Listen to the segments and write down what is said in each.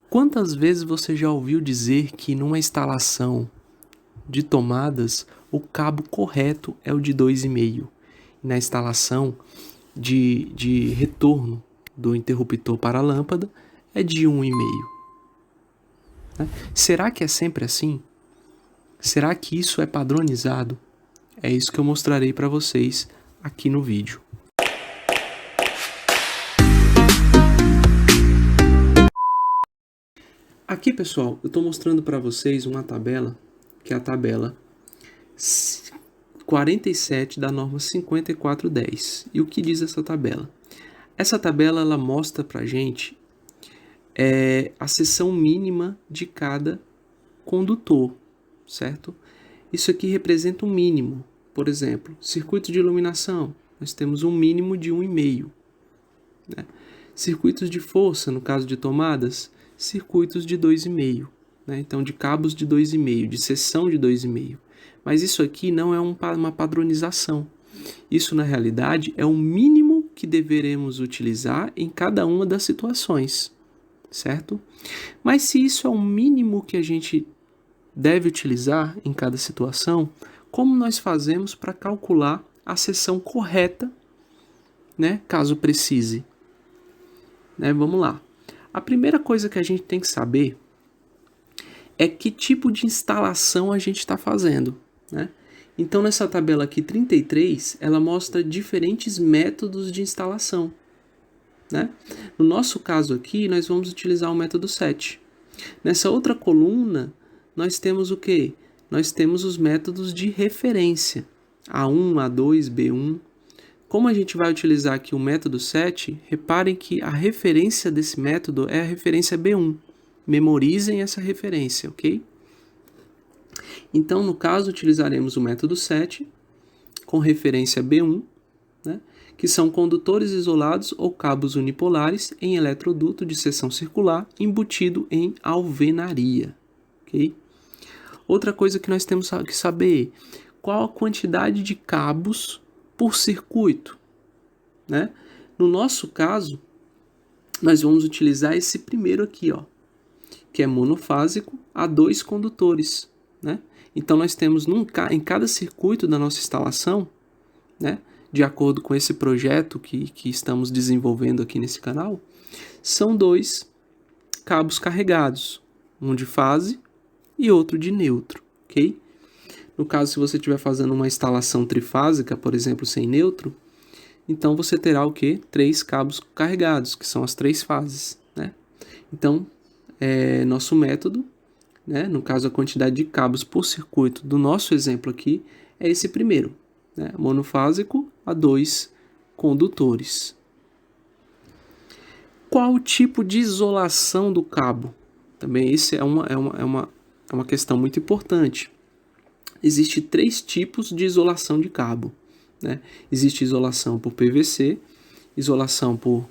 Quantas vezes você já ouviu dizer que numa instalação de tomadas o cabo correto é o de 2,5? Na instalação de retorno do interruptor para a lâmpada é de 1,5. Né? Será que é sempre assim? Será que isso é padronizado? É isso que eu mostrarei para vocês aqui no vídeo. Aqui, pessoal, eu estou mostrando para vocês uma tabela, que é a tabela 47 da norma 5410. E o que diz essa tabela? Essa tabela ela mostra para a gente a seção mínima de cada condutor, certo? Isso aqui representa um mínimo. Por exemplo, circuito de iluminação, nós temos um mínimo de 1,5. Né? Circuitos de força, no caso de tomadas, circuitos de 2,5. Né? Então, de cabos de 2,5, de seção de 2,5. Mas isso aqui não é uma padronização. Isso, na realidade, é o mínimo que deveremos utilizar em cada uma das situações, certo? Mas se isso é o mínimo que a gente deve utilizar em cada situação, como nós fazemos para calcular a seção correta, né, caso precise? Né, vamos lá. A primeira coisa que a gente tem que saber é que tipo de instalação a gente está fazendo, né? Então, nessa tabela aqui, 33, ela mostra diferentes métodos de instalação, né? No nosso caso aqui, nós vamos utilizar o método 7. Nessa outra coluna, nós temos o quê? Nós temos os métodos de referência, A1, A2, B1. Como a gente vai utilizar aqui o método 7, reparem que a referência desse método é a referência B1. Memorizem essa referência, ok? Então, no caso, utilizaremos o método 7 com referência B1, né, que são condutores isolados ou cabos unipolares em eletroduto de seção circular embutido em alvenaria. Okay? Outra coisa que nós temos que saber, qual a quantidade de cabos por circuito? Né? No nosso caso, nós vamos utilizar esse primeiro aqui, ó, que é monofásico a 2 condutores. Né? Então, nós temos em cada circuito da nossa instalação, né, de acordo com esse projeto que estamos desenvolvendo aqui nesse canal, são 2 cabos carregados, um de fase e outro de neutro, ok? No caso, se você estiver fazendo uma instalação trifásica, por exemplo, sem neutro, então você terá o quê? 3 cabos carregados, que são as 3 fases, né? Então, nosso método, né, no caso a quantidade de cabos por circuito do nosso exemplo aqui, é esse primeiro, né, monofásico a 2 condutores. Qual o tipo de isolação do cabo? Também isso é uma questão muito importante. Existem 3 tipos de isolação de cabo. Né? Existe isolação por PVC, isolação por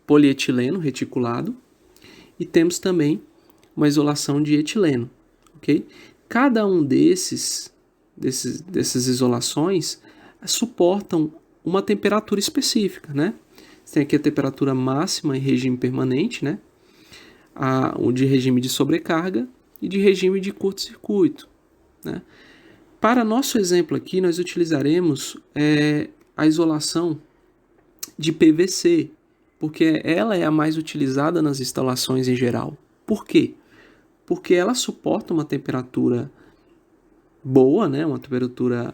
polietileno reticulado e temos também uma isolação de etileno. Okay? Cada um dessas isolações suportam uma temperatura específica, né? Tem aqui a temperatura máxima em regime permanente, né? O de regime de sobrecarga e de regime de curto-circuito, né? Para nosso exemplo aqui, nós utilizaremos a isolação de PVC, porque ela é a mais utilizada nas instalações em geral. Por quê? Porque ela suporta uma temperatura boa, né? Uma temperatura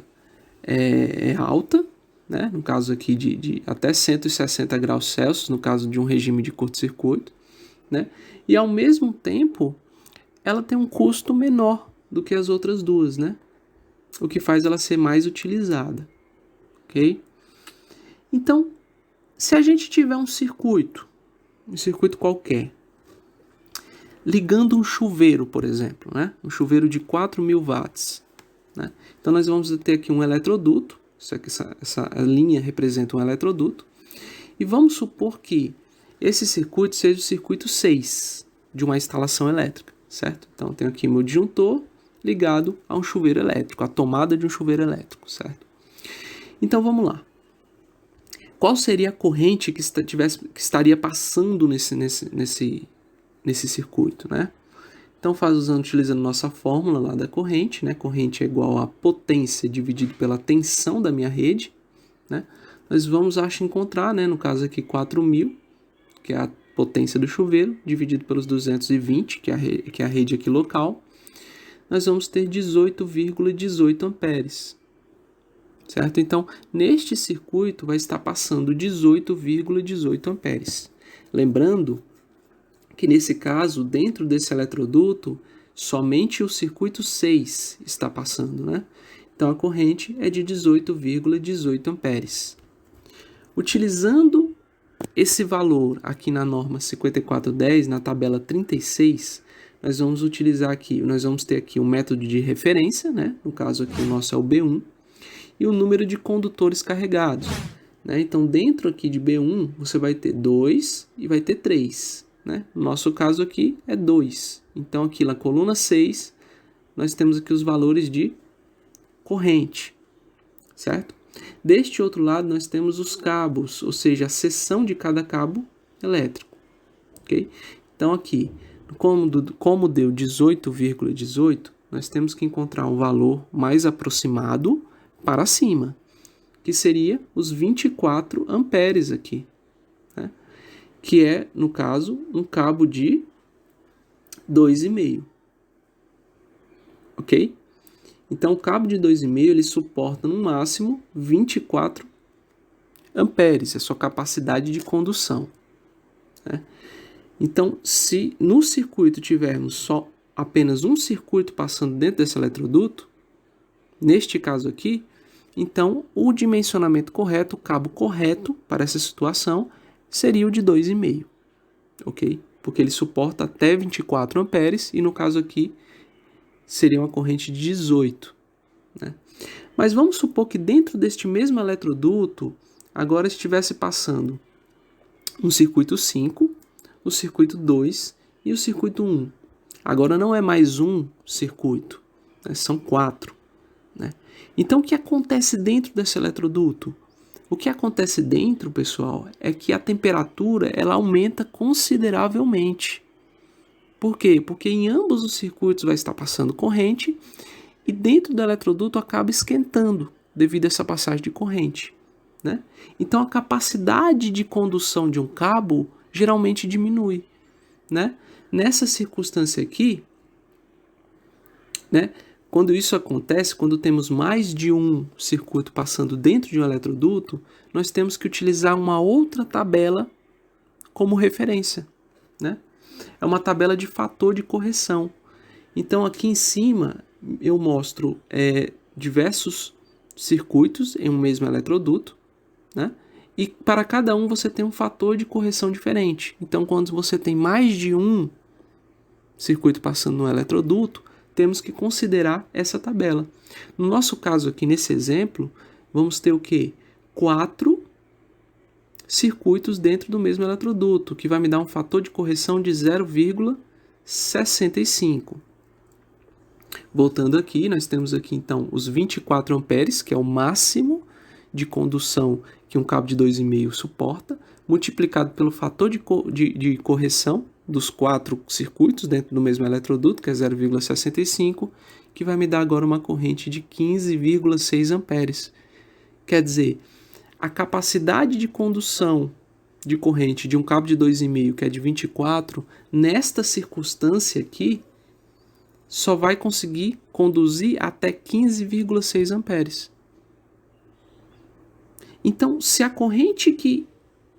alta, né? No caso aqui de até 160 graus Celsius, no caso de um regime de curto-circuito, né? E ao mesmo tempo, ela tem um custo menor do que as outras duas, né? O que faz ela ser mais utilizada, ok? Então, se a gente tiver um circuito qualquer, ligando um chuveiro, por exemplo, né? Um chuveiro de 4.000 watts, né? Então, nós vamos ter aqui um eletroduto, essa linha representa um eletroduto, e vamos supor que esse circuito seja o circuito 6 de uma instalação elétrica, certo? Então, eu tenho aqui meu disjuntor ligado a um chuveiro elétrico, a tomada de um chuveiro elétrico, certo? Então, vamos lá. qual seria a corrente que estaria passando nesse circuito, né? Então, utilizando nossa fórmula lá da corrente, né? Corrente é igual a potência dividido pela tensão da minha rede, né? Nós vamos encontrar, né? No caso aqui, 4.000, que é a potência do chuveiro, dividido pelos 220, que é a rede aqui local. Nós vamos ter 18,18 amperes. Certo? Então, neste circuito vai estar passando 18,18 amperes. Lembrando que nesse caso, dentro desse eletroduto, somente o circuito 6 está passando, né? Então, a corrente é de 18,18 amperes. Utilizando esse valor aqui na norma 5410, na tabela 36, nós vamos ter aqui o método de referência, né? No caso aqui o nosso é o B1, e o número de condutores carregados, né? Então, dentro aqui de B1, você vai ter 2 e vai ter 3, né? No nosso caso aqui é 2. Então, aqui na coluna 6, nós temos aqui os valores de corrente, certo? Deste outro lado, nós temos os cabos, ou seja, a seção de cada cabo elétrico, ok? Então, aqui, como deu 18,18, nós temos que encontrar um valor mais aproximado para cima, que seria os 24 amperes aqui, né? Que é, no caso, um cabo de 2,5, ok? Então, o cabo de 2,5 ele suporta no máximo 24 amperes, é a sua capacidade de condução, né? Então, se no circuito tivermos apenas um circuito passando dentro desse eletroduto, neste caso aqui, então o dimensionamento correto, o cabo correto para essa situação seria o de 2,5, ok? Porque ele suporta até 24 amperes e no caso aqui seria uma corrente de 18, né? Mas vamos supor que dentro deste mesmo eletroduto agora estivesse passando um circuito 5, o circuito 2 e o circuito 1. Agora não é mais um circuito, né? São 4, né? Então, o que acontece dentro desse eletroduto? O que acontece dentro, pessoal, é que a temperatura ela aumenta consideravelmente. Por quê? Porque em ambos os circuitos vai estar passando corrente e dentro do eletroduto acaba esquentando devido a essa passagem de corrente, né? Então, a capacidade de condução de um cabo geralmente diminui, né? Nessa circunstância aqui, né? Quando isso acontece, quando temos mais de um circuito passando dentro de um eletroduto, nós temos que utilizar uma outra tabela como referência, né? É uma tabela de fator de correção. Então, aqui em cima, eu mostro diversos circuitos em um mesmo eletroduto, né? E para cada um você tem um fator de correção diferente. Então, quando você tem mais de um circuito passando no eletroduto, temos que considerar essa tabela. No nosso caso aqui, nesse exemplo, vamos ter o quê? 4 circuitos dentro do mesmo eletroduto, que vai me dar um fator de correção de 0,65. Voltando aqui, nós temos aqui então os 24 amperes, que é o máximo de condução que um cabo de 2,5 suporta, multiplicado pelo fator de correção dos 4 circuitos dentro do mesmo eletroduto, que é 0,65, que vai me dar agora uma corrente de 15,6 amperes. Quer dizer, a capacidade de condução de corrente de um cabo de 2,5, que é de 24, nesta circunstância aqui, só vai conseguir conduzir até 15,6 amperes. Então, se a corrente que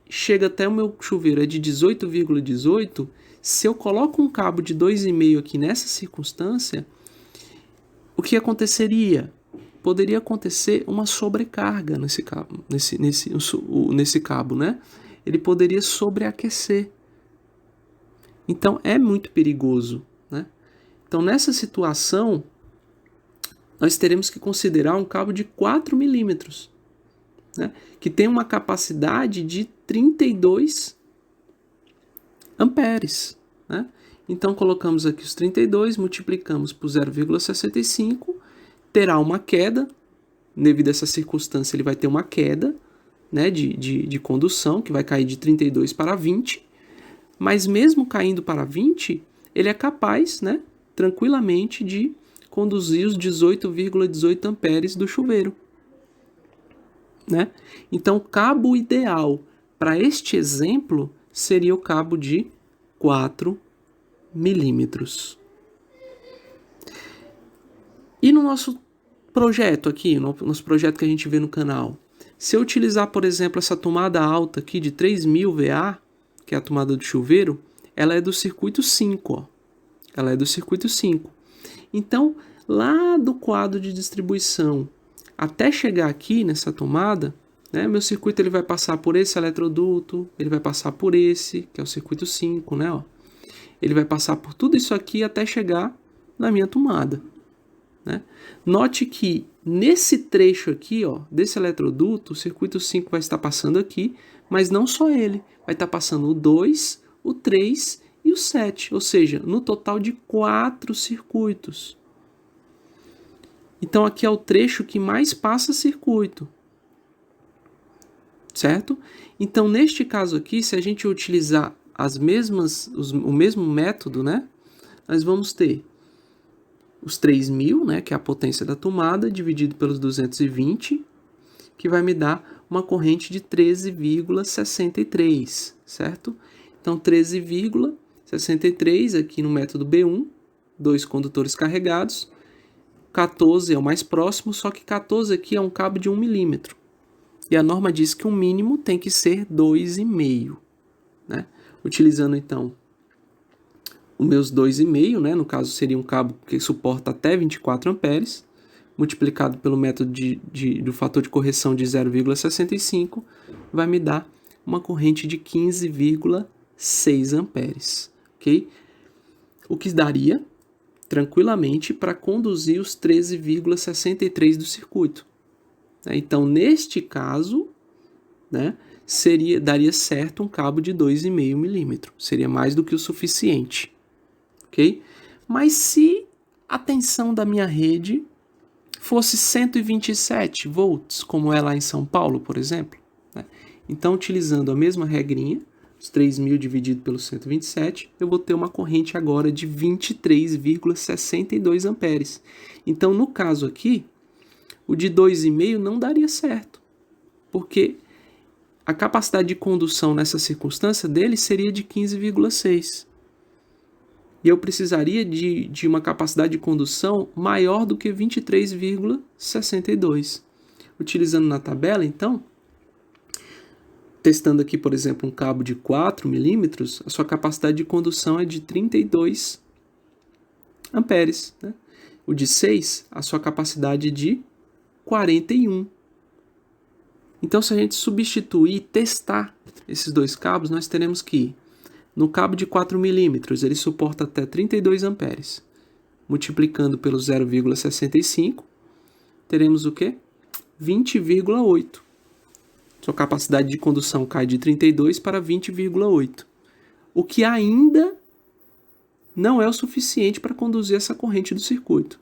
chega até o meu chuveiro é de 18,18, se eu coloco um cabo de 2,5 aqui nessa circunstância, o que aconteceria? Poderia acontecer uma sobrecarga nesse cabo, né? Ele poderia sobreaquecer. Então, é muito perigoso, né? Então, nessa situação, nós teremos que considerar um cabo de 4 milímetros, né? Que tem uma capacidade de 32 amperes, né? Então, colocamos aqui os 32, multiplicamos por 0,65, terá uma queda, devido a essa circunstância ele vai ter uma queda, né, de condução, que vai cair de 32 para 20, mas mesmo caindo para 20, ele é capaz, né, tranquilamente de conduzir os 18,18 amperes do chuveiro. Né? Então, o cabo ideal para este exemplo seria o cabo de 4 milímetros. E no nosso projeto aqui, no nosso projeto que a gente vê no canal, se eu utilizar, por exemplo, essa tomada alta aqui de 3000 VA, que é a tomada do chuveiro, ela é do circuito 5, ó. Ela é do circuito 5. Então, lá do quadro de distribuição até chegar aqui nessa tomada, né, meu circuito ele vai passar por esse eletroduto, ele vai passar por esse, que é o circuito 5, né, ó. Ele vai passar por tudo isso aqui até chegar na minha tomada. Né? Note que nesse trecho aqui, ó, desse eletroduto, o circuito 5 vai estar passando aqui, mas não só ele, vai estar passando o 2, o 3 e o 7, ou seja, no total de 4 circuitos. Então aqui é o trecho que mais passa circuito, certo? Então neste caso aqui, se a gente utilizar o mesmo método, né, nós vamos ter os 3000, né, que é a potência da tomada, dividido pelos 220, que vai me dar uma corrente de 13,63, certo? Então 13,63 aqui no método B1, 2 condutores carregados, 14 é o mais próximo, só que 14 aqui é um cabo de 1 milímetro. E a norma diz que o mínimo tem que ser 2,5, né? Utilizando então os meus 2,5, né? No caso seria um cabo que suporta até 24 amperes, multiplicado pelo método do fator de correção de 0,65, vai me dar uma corrente de 15,6 amperes, ok? O que daria tranquilamente para conduzir os 13,63 do circuito. Então, neste caso, né, daria certo um cabo de 2,5 milímetros. Seria mais do que o suficiente. Okay? Mas se a tensão da minha rede fosse 127 volts, como é lá em São Paulo, por exemplo, né? Então, utilizando a mesma regrinha, os 3.000 dividido pelo 127, eu vou ter uma corrente agora de 23,62 amperes. Então, no caso aqui, o de 2,5 não daria certo, porque a capacidade de condução nessa circunstância dele seria de 15,6. E eu precisaria de uma capacidade de condução maior do que 23,62. Utilizando na tabela, então, testando aqui, por exemplo, um cabo de 4 milímetros, a sua capacidade de condução é de 32 amperes. Né? O de 6, a sua capacidade de 41. Então, se a gente substituir e testar esses dois cabos, nós teremos que, no cabo de 4 milímetros, ele suporta até 32 amperes. Multiplicando pelo 0,65, teremos o quê? 20,8. Sua capacidade de condução cai de 32 para 20,8. O que ainda não é o suficiente para conduzir essa corrente do circuito.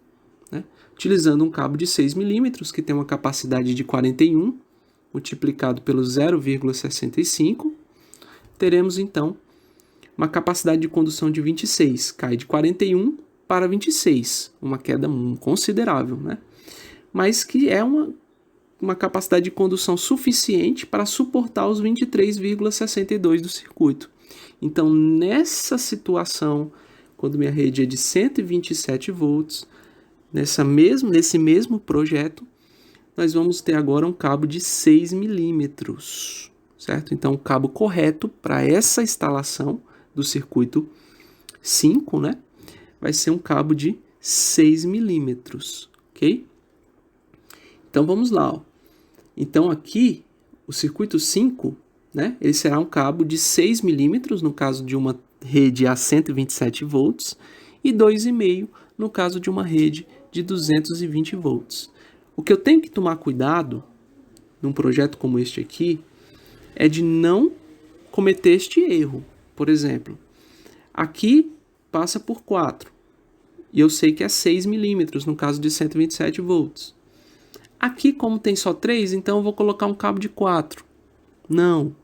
Né? Utilizando um cabo de 6 milímetros, que tem uma capacidade de 41, multiplicado pelo 0,65, teremos então uma capacidade de condução de 26, cai de 41 para 26, uma queda considerável, né? Mas que é uma capacidade de condução suficiente para suportar os 23,62 do circuito. Então, nessa situação, quando minha rede é de 127 volts, nesse mesmo projeto, nós vamos ter agora um cabo de 6 milímetros, certo? Então, o cabo correto para essa instalação do circuito 5, né, vai ser um cabo de 6 milímetros, ok? Então, vamos lá. Ó. Então, aqui, o circuito 5, né, ele será um cabo de 6 milímetros, no caso de uma rede a 127 volts, e 2,5 no caso de uma rede de 220 volts. O que eu tenho que tomar cuidado num projeto como este aqui é de não cometer este erro. Por exemplo, aqui passa por 4 e eu sei que é 6 milímetros no caso de 127 volts. Aqui, como tem só 3, então eu vou colocar um cabo de 4. Não.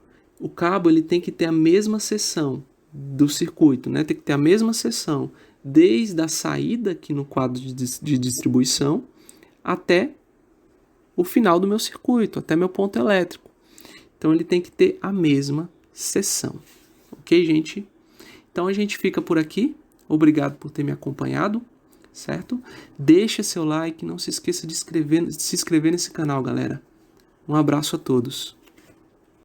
O cabo ele tem que ter a mesma seção do circuito, né? Tem que ter a mesma seção desde a saída aqui no quadro de distribuição até o final do meu circuito, até meu ponto elétrico. Então ele tem que ter a mesma seção. Ok, gente? Então a gente fica por aqui. Obrigado por ter me acompanhado, certo? Deixa seu like, não se esqueça de se inscrever nesse canal, galera. Um abraço a todos.